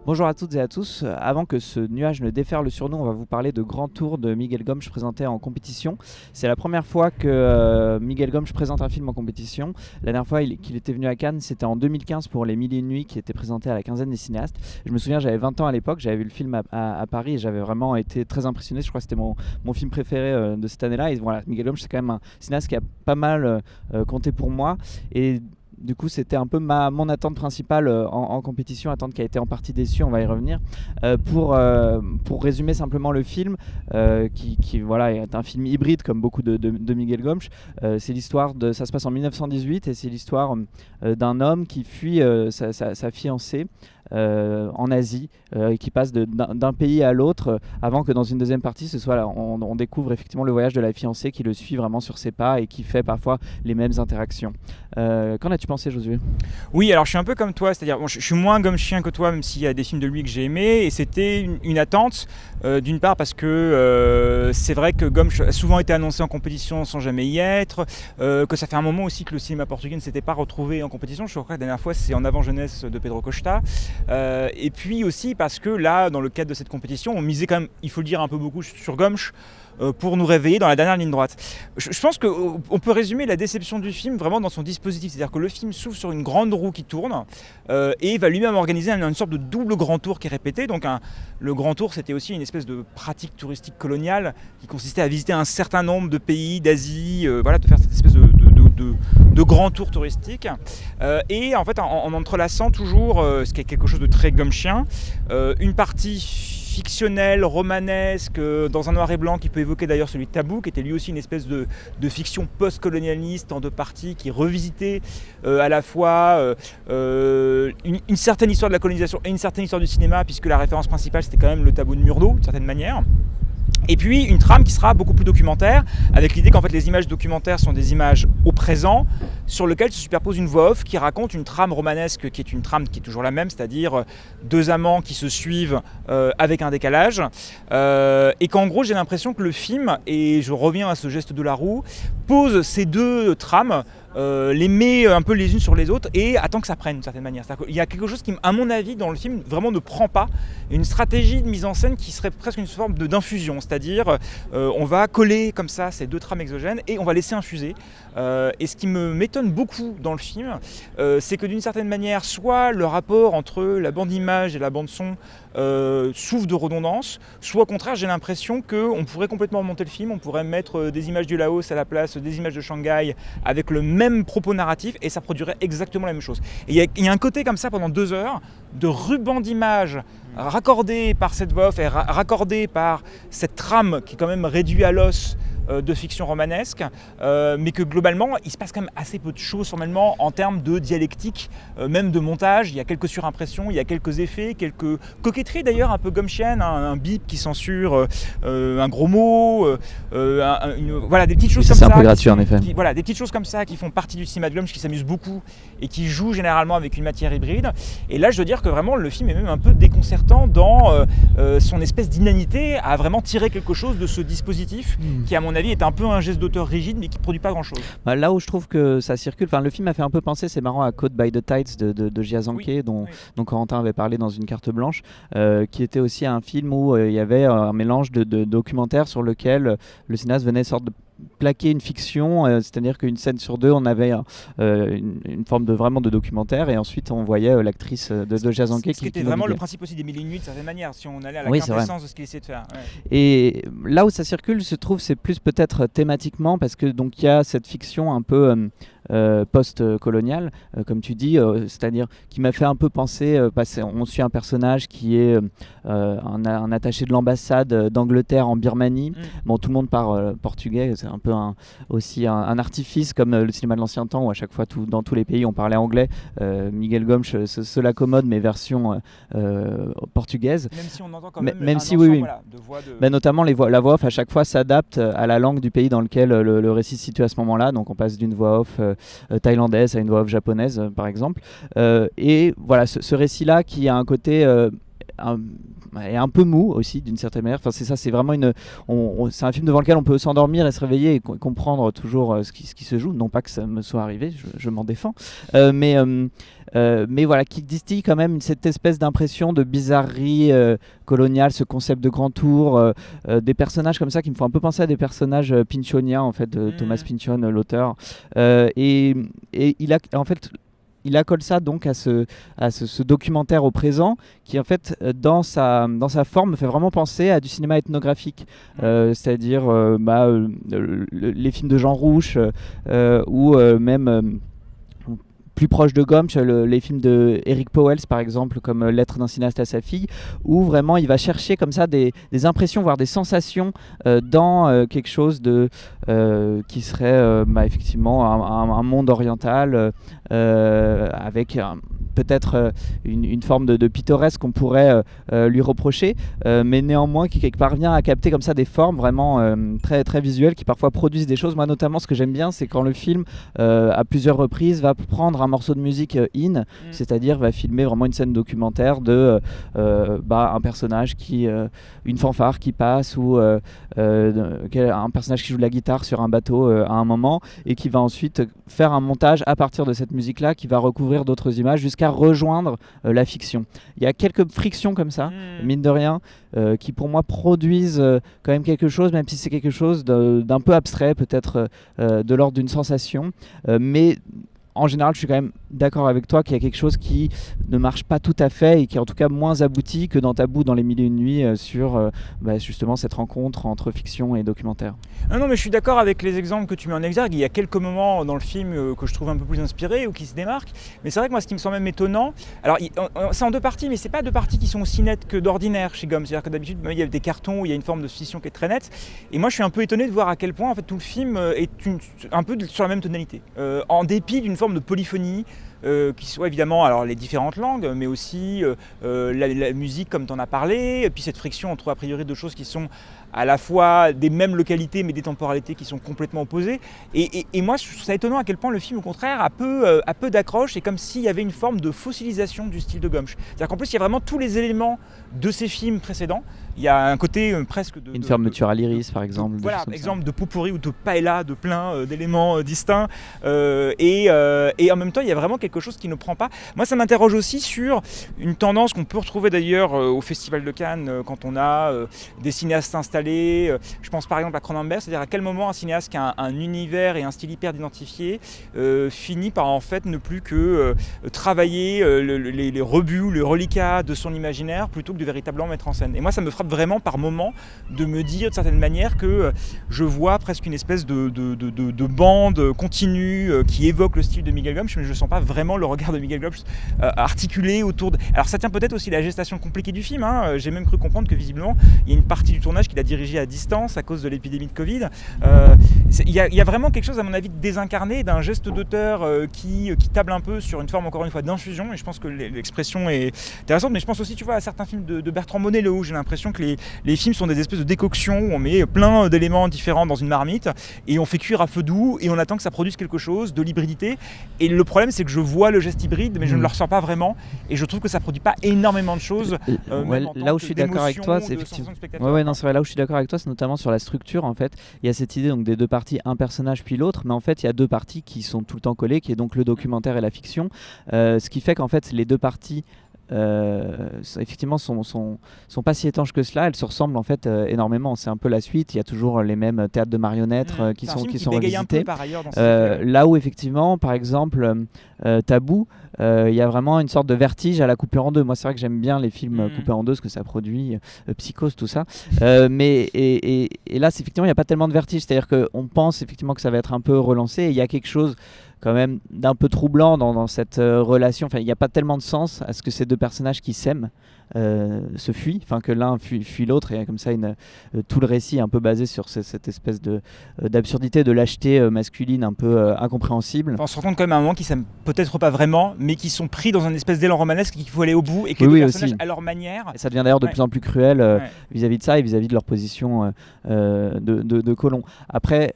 Bonjour à toutes et à tous. Avant que ce nuage ne déferle sur nous, on va vous parler de Grand Tour de Miguel Gomes présenté en compétition. C'est la première fois que Miguel Gomes présente un film en compétition. La dernière fois qu'il était venu à Cannes, c'était en 2015 pour Les Mille et Une Nuits qui était présenté à la quinzaine des cinéastes. Je me souviens, j'avais 20 ans à l'époque, j'avais vu le film à Paris et j'avais vraiment été très impressionné. Je crois que c'était mon film préféré de cette année-là. Et voilà, Miguel Gomes, c'est quand même un cinéaste qui a pas mal compté pour moi. Et du coup, c'était un peu mon attente principale en compétition, attente qui a été en partie déçue, on va y revenir. Pour résumer simplement le film, qui voilà, est un film hybride comme beaucoup de Miguel Gomes, c'est l'histoire ça se passe en 1918 et c'est l'histoire d'un homme qui fuit sa fiancée en Asie et qui passe d'un pays à l'autre avant que dans une deuxième partie, on découvre effectivement le voyage de la fiancée qui le suit vraiment sur ses pas et qui fait parfois les mêmes interactions. Qu'en as-tu pensé, Josué ? Oui, alors je suis un peu comme toi, c'est-à-dire je suis moins Gomesien que toi, même s'il y a des films de lui que j'ai aimés, et c'était une attente, d'une part parce que c'est vrai que Gomes a souvent été annoncé en compétition sans jamais y être, que ça fait un moment aussi que le cinéma portugais ne s'était pas retrouvé en compétition. Je crois que la dernière fois c'est En avant jeunesse de Pedro Costa, et puis aussi parce que là, dans le cadre de cette compétition, on misait quand même, il faut le dire, un peu beaucoup sur Gomes, pour nous réveiller dans la dernière ligne droite. Je pense qu'on peut résumer la déception du film vraiment dans son dispositif, c'est-à-dire que le film s'ouvre sur une grande roue qui tourne et va lui-même organiser une sorte de double grand tour qui est répété. Donc le grand tour, c'était aussi une espèce de pratique touristique coloniale qui consistait à visiter un certain nombre de pays d'Asie, voilà, de faire cette espèce de grand tour touristique, et en fait en entrelaçant toujours ce qui est quelque chose de très gomchien, une partie fictionnel, romanesque, dans un noir et blanc qui peut évoquer d'ailleurs celui de Tabou, qui était lui aussi une espèce de fiction post-colonialiste en deux parties, qui revisitait à la fois une certaine histoire de la colonisation et une certaine histoire du cinéma, puisque la référence principale c'était quand même le Tabou de Murdo, d'une certaine manière. Et puis une trame qui sera beaucoup plus documentaire, avec l'idée qu'en fait les images documentaires sont des images au présent, sur lesquelles se superpose une voix off qui raconte une trame romanesque qui est une trame qui est toujours la même, c'est-à-dire deux amants qui se suivent avec un décalage, et qu'en gros j'ai l'impression que le film, et je reviens à ce geste de la roue, pose ces deux trames, les met un peu les unes sur les autres et attend que ça prenne d'une certaine manière. Il y a quelque chose qui, à mon avis, dans le film, vraiment ne prend pas, une stratégie de mise en scène qui serait presque une forme d'infusion, c'est-à-dire on va coller comme ça ces deux trames exogènes et on va laisser infuser. Et ce qui m'étonne beaucoup dans le film, c'est que d'une certaine manière, soit le rapport entre la bande image et la bande son souffre de redondance, soit au contraire j'ai l'impression qu'on pourrait complètement remonter le film, on pourrait mettre des images du Laos à la place des images de Shanghai avec le même propos narratif et ça produirait exactement la même chose. Et il y a un côté comme ça pendant 2 heures de ruban d'images raccordé par cette voix off et raccordé par cette trame qui est quand même réduite à l'os de fiction romanesque, mais que globalement il se passe quand même assez peu de choses formellement en termes de dialectique, même de montage. Il y a quelques surimpressions, il y a quelques effets, quelques coquetteries d'ailleurs un peu gomchiennes, un bip qui censure un gros mot, voilà, des petites choses comme ça. C'est un peu gratuit en effet. Voilà, des petites choses comme ça qui font partie du cinéma de Gomes, qui s'amuse beaucoup et qui joue généralement avec une matière hybride. Et là je dois dire que vraiment le film est même un peu déconcertant dans son espèce d'inanité à vraiment tirer quelque chose de ce dispositif qui à mon avis est un peu un geste d'auteur rigide mais qui produit pas grand chose. Là où je trouve que ça circule, le film m'a fait un peu penser, c'est marrant, à Caught by the Tides de Giazanke, Oui, dont oui. Corentin avait parlé dans une carte blanche, qui était aussi un film où il y avait un mélange de documentaires sur lequel le cinéaste venait sorte de plaquer une fiction, c'est-à-dire qu'une scène sur deux on avait une forme vraiment de documentaire et ensuite on voyait l'actrice de Giazanke ce qui était vraiment le principe aussi des Mille et Une Nuits de certaine manière, si on allait à la quintessence de ce qu'il essayait de faire. Ouais. Et là où ça circule, je trouve, c'est plus peut-être thématiquement, parce que donc il y a cette fiction un peu post-coloniale, comme tu dis, c'est-à-dire qui m'a fait un peu penser, on suit un personnage qui est un attaché de l'ambassade d'Angleterre en Birmanie. Bon, tout le monde parle portugais, c'est un peu aussi un artifice comme le cinéma de l'ancien temps où à chaque fois dans tous les pays on parlait anglais. Miguel Gomes se l'accommode mais version portugaise. Même si on entend quand même, même un si ensemble, oui. voilà, de voix de... Notamment la voix off à chaque fois s'adapte à la langue du pays dans lequel le récit se situe à ce moment-là. Donc on passe d'une voix off thaïlandaise à une voix off japonaise par exemple. Et voilà, ce récit-là qui a un côté est un peu mou aussi d'une certaine manière. Enfin, c'est ça, c'est vraiment c'est un film devant lequel on peut s'endormir et se réveiller et comprendre toujours ce qui se joue. Non pas que ça me soit arrivé, je m'en défends, mais voilà, qui distille quand même cette espèce d'impression de bizarrerie coloniale, ce concept de grand tour, des personnages comme ça qui me font un peu penser à des personnages pynchoniens en fait, de Thomas Pynchon, l'auteur, et il a en fait il accole ça donc à ce documentaire au présent qui en fait dans sa forme me fait vraiment penser à du cinéma ethnographique, c'est-à-dire les films de Jean Rouch ou même plus proche de Gomch, les films de Eric Powell par exemple, comme Lettre d'un cinéaste à sa fille, où vraiment il va chercher comme ça des impressions, voire des sensations dans quelque chose qui serait effectivement un monde oriental avec peut-être une forme de pittoresque qu'on pourrait lui reprocher, mais néanmoins qui parvient à capter comme ça des formes vraiment très, très visuelles qui parfois produisent des choses. Moi notamment ce que j'aime bien, c'est quand le film à plusieurs reprises va prendre un morceau de musique c'est-à-dire va filmer vraiment une scène documentaire de un personnage une fanfare qui passe ou un personnage qui joue de la guitare sur un bateau à un moment et qui va ensuite faire un montage à partir de cette musique-là qui va recouvrir d'autres images jusqu'à rejoindre la fiction. Il y a quelques frictions comme ça, mine de rien, qui pour moi produisent quand même quelque chose, même si c'est quelque chose d'un peu abstrait, peut-être de l'ordre d'une sensation, mais en général, je suis quand même d'accord avec toi qu'il y a quelque chose qui ne marche pas tout à fait et qui est en tout cas moins abouti que dans Tabou dans les mille et une nuits sur justement cette rencontre entre fiction et documentaire. Non, mais je suis d'accord avec les exemples que tu mets en exergue. Il y a quelques moments dans le film que je trouve un peu plus inspirés ou qui se démarquent. Mais c'est vrai que moi, ce qui me semble même étonnant, alors c'est en deux parties, mais c'est pas deux parties qui sont aussi nettes que d'ordinaire chez Gomch. C'est-à-dire que d'habitude, il y a des cartons où il y a une forme de scission qui est très nette. Et moi, je suis un peu étonné de voir à quel point en fait tout le film est un peu sur la même tonalité, en dépit d'une forme de polyphonie. Qui soit évidemment alors les différentes langues, mais aussi la musique comme tu en as parlé, et puis cette friction entre a priori deux choses qui sont à la fois des mêmes localités mais des temporalités qui sont complètement opposées. Et moi je trouve ça étonnant à quel point le film au contraire a peu d'accroche, et comme s'il y avait une forme de fossilisation du style de Gomch. C'est-à-dire qu'en plus il y a vraiment tous les éléments de ces films précédents. Il y a un côté presque de... Une fermeture à l'iris par exemple. Voilà, exemple de pot-pourri ou de paella, de plein d'éléments distincts. Et en même temps, il y a vraiment quelque chose qui ne prend pas. Moi, ça m'interroge aussi sur une tendance qu'on peut retrouver d'ailleurs au Festival de Cannes quand on a des cinéastes installés. Je pense par exemple à Cronenberg, c'est-à-dire à quel moment un cinéaste qui a un univers et un style hyper identifié finit par en fait ne plus que travailler les rebuts, les reliquats de son imaginaire plutôt que de véritablement mettre en scène. Et moi, ça me frappe vraiment par moment de me dire de certaine manière que je vois presque une espèce de bande continue qui évoque le style de Miguel Gomch, mais je ne sens pas vraiment le regard de Miguel Gomch articulé autour de... Alors ça tient peut-être aussi à la gestation compliquée du film, hein. J'ai même cru comprendre que visiblement il y a une partie du tournage qu'il a dirigé à distance à cause de l'épidémie de Covid. Il y a vraiment quelque chose à mon avis de désincarné, d'un geste d'auteur qui table un peu sur une forme encore une fois d'infusion, et je pense que l'expression est intéressante, mais je pense aussi tu vois à certains films de Bertrand Monet où j'ai l'impression que les films sont des espèces de décoctions où on met plein d'éléments différents dans une marmite et on fait cuire à feu doux et on attend que ça produise quelque chose, de l'hybridité. Et le problème c'est que je vois le geste hybride mais je ne le ressens pas vraiment, et je trouve que ça produit pas énormément de choses. Là où je suis d'accord avec toi, c'est effectivement... non, c'est vrai, là où je suis d'accord avec toi, c'est notamment sur la structure en fait. Il y a cette idée donc des deux parties, un personnage puis l'autre, mais en fait il y a deux parties qui sont tout le temps collées, qui est donc le documentaire et la fiction, ce qui fait qu'en fait les deux parties effectivement sont pas si étanches que cela. Elles se ressemblent en fait énormément. C'est un peu la suite. Il y a toujours les mêmes théâtres de marionnettes qui sont revisités. Là où effectivement, par exemple, Tabou, il y a vraiment une sorte de vertige à la coupure en deux. Moi, c'est vrai que j'aime bien les films coupés en deux, ce que ça produit, Psychose, tout ça. Mais là, effectivement, il n'y a pas tellement de vertige. C'est-à-dire qu'on pense effectivement que ça va être un peu relancé. Et il y a quelque chose quand même d'un peu troublant dans cette relation. Enfin, il n'y a pas tellement de sens à ce que ces deux personnages qui s'aiment se fuient, enfin que l'un fuit l'autre, et comme ça tout le récit est un peu basé sur cette espèce d'absurdité, de lâcheté masculine un peu incompréhensible. Enfin, on se rend compte quand même à un moment qu'ils s'aiment peut-être pas vraiment, mais qu'ils sont pris dans un espèce d'élan romanesque qu'il faut aller au bout, et que les deux personnages aussi, à leur manière... Et ça devient d'ailleurs de plus en plus cruel vis-à-vis de ça et vis-à-vis de leur position de colons. Après...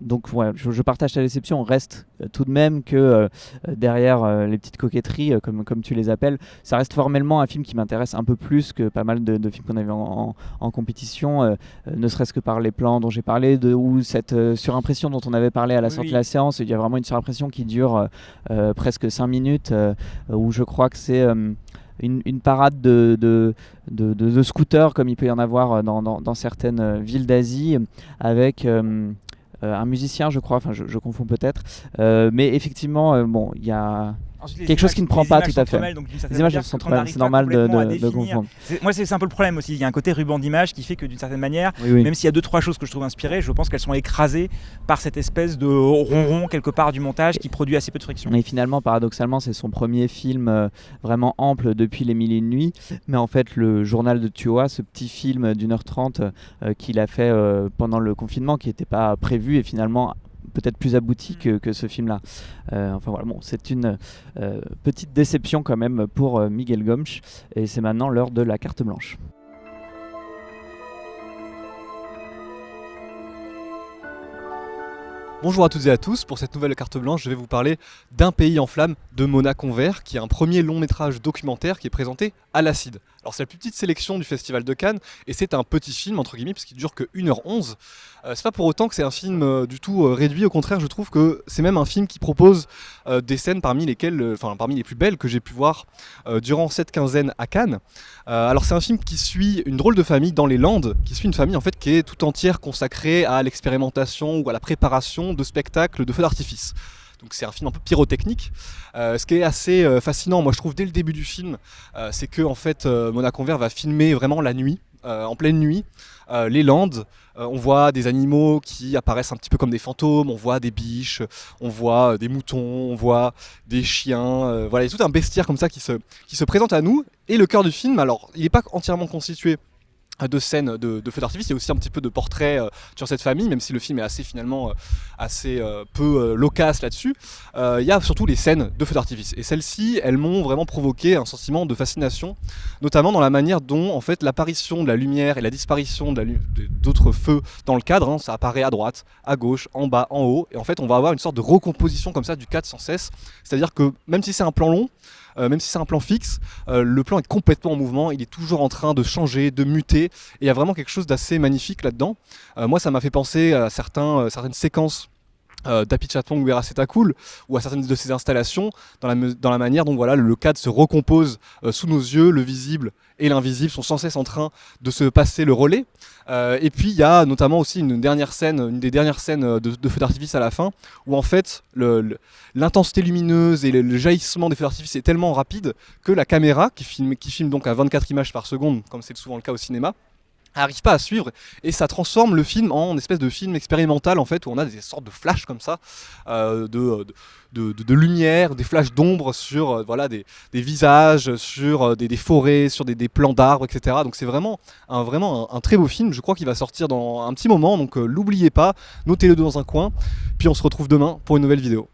donc ouais, je partage ta déception. On reste tout de même que derrière les petites coquetteries, comme tu les appelles, ça reste formellement un film qui m'intéresse un peu plus que pas mal de films qu'on a vus en compétition, ne serait-ce que par les plans dont j'ai parlé, ou cette surimpression dont on avait parlé à la sortie de la séance. Il y a vraiment une surimpression qui dure presque 5 minutes, où je crois que c'est une parade de scooters, comme il peut y en avoir dans certaines villes d'Asie, avec un musicien, je crois, enfin je confonds peut-être, mais effectivement, bon, il y a Ensuite, quelque chose qui ne prend pas tout à fait. Les images sont trop c'est normal de confondre. Moi, c'est un peu le problème aussi. Il y a un côté ruban d'image qui fait que d'une certaine manière, oui. même s'il y a 2-3 choses que je trouve inspirées, je pense qu'elles sont écrasées par cette espèce de ronron quelque part du montage qui produit assez peu de friction. Et finalement, paradoxalement, c'est son premier film vraiment ample depuis Les Mille et une Nuits. Mais en fait, le journal de Tuoha, ce petit film d'1h30 qu'il a fait pendant le confinement, qui n'était pas prévu et finalement peut-être plus abouti que ce film-là. Enfin voilà, bon, c'est une petite déception quand même pour Miguel Gomes, et c'est maintenant l'heure de la carte blanche. Bonjour à toutes et à tous, pour cette nouvelle carte blanche, je vais vous parler d'Un pays en flammes de Mona Convert, qui est un premier long métrage documentaire qui est présenté à l'Acide. Alors c'est la plus petite sélection du Festival de Cannes, et c'est un petit film, entre guillemets, parce qu'il dure que 1h11. C'est pas pour autant que c'est un film du tout réduit, au contraire je trouve que c'est même un film qui propose des scènes parmi lesquelles, parmi les plus belles que j'ai pu voir durant cette quinzaine à Cannes. Alors c'est un film qui suit une drôle de famille dans les Landes, qui suit une famille en fait qui est tout entière consacrée à l'expérimentation ou à la préparation de spectacles de feux d'artifice. Donc c'est un film un peu pyrotechnique. Ce qui est assez fascinant, moi je trouve, dès le début du film, c'est que en fait, Mona Convert va filmer vraiment la nuit, en pleine nuit, les Landes. On voit des animaux qui apparaissent un petit peu comme des fantômes, on voit des biches, on voit des moutons, on voit des chiens. Voilà, il y a tout un bestiaire comme ça qui se présente à nous. Et le cœur du film, alors il n'est pas entièrement constitué de scènes de feux d'artifice, il y a aussi un petit peu de portraits sur cette famille, même si le film est assez peu loquace là-dessus. Il y a surtout les scènes de feux d'artifice, et celles-ci, elles m'ont vraiment provoqué un sentiment de fascination, notamment dans la manière dont en fait l'apparition de la lumière et la disparition d'autres feux dans le cadre, ça apparaît à droite, à gauche, en bas, en haut, et en fait on va avoir une sorte de recomposition comme ça du cadre sans cesse, c'est-à-dire que même si c'est un plan long, même si c'est un plan fixe, le plan est complètement en mouvement, il est toujours en train de changer, de muter, et il y a vraiment quelque chose d'assez magnifique là-dedans. Moi ça m'a fait penser à certaines séquences d'Apichatpong ou Veracetakul, ou à certaines de ces installations, dans la manière dont voilà, le cadre se recompose sous nos yeux, le visible et l'invisible sont sans cesse en train de se passer le relais. Et puis il y a notamment aussi une des dernières scènes de feux d'artifice à la fin, où en fait l'intensité lumineuse et le jaillissement des feux d'artifice est tellement rapide que la caméra, qui filme donc à 24 images par seconde, comme c'est souvent le cas au cinéma, n'arrive pas à suivre, et ça transforme le film en espèce de film expérimental en fait, où on a des sortes de flashs comme ça, de lumière, des flashs d'ombre sur des visages, sur des forêts, sur des plants d'arbres, etc. Donc c'est vraiment un très beau film. Je crois qu'il va sortir dans un petit moment, donc l'oubliez pas, notez-le dans un coin, puis on se retrouve demain pour une nouvelle vidéo.